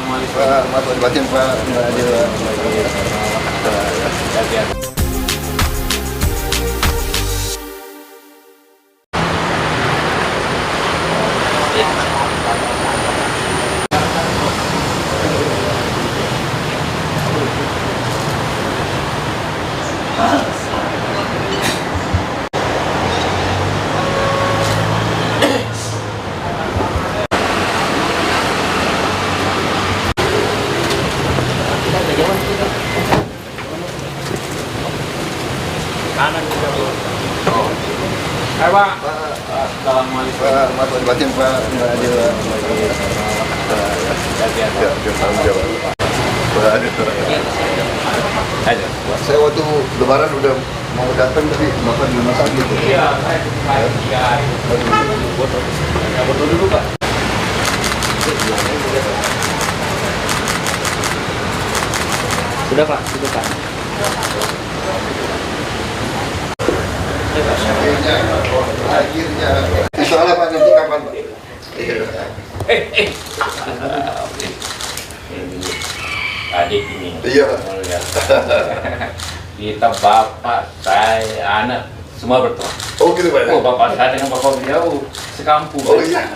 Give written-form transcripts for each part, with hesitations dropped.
Assalamualaikum. Maaf batin Pak, nggak adil. Kanan juga Bu. Hai Pak. Assalamualaikum. Maaf batin Pak, nggak adil. Tanggung jawab. Ayo. Saya waktu Lebaran udah mau datang tapi Bapak di rumah sakit. Iya, saya foto dulu Pak. Sudah Pak, sudah Pak. Akhirnya. Insyaallah Pak, nanti kapan Pak? Eh. Ini adik ini. Iya. Kita bapak, saya, anak semua bertemu. Oh gitu Pak. Oh, bapak saya dengan bapak beliau sekampung. Oh iya.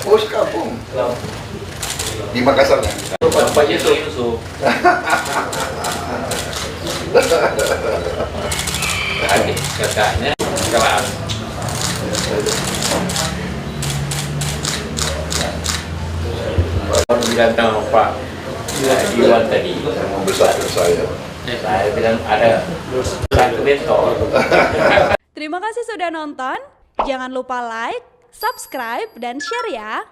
Oh sekampung. Di Makassar ya? Bapak Yusuf. Adik kakaknya kelas. Baru bilang sama Pak Iwan tadi. Membesarkan saya. Saya bilang ada satu bentor. Terima kasih sudah nonton. Jangan lupa like, subscribe, dan share ya.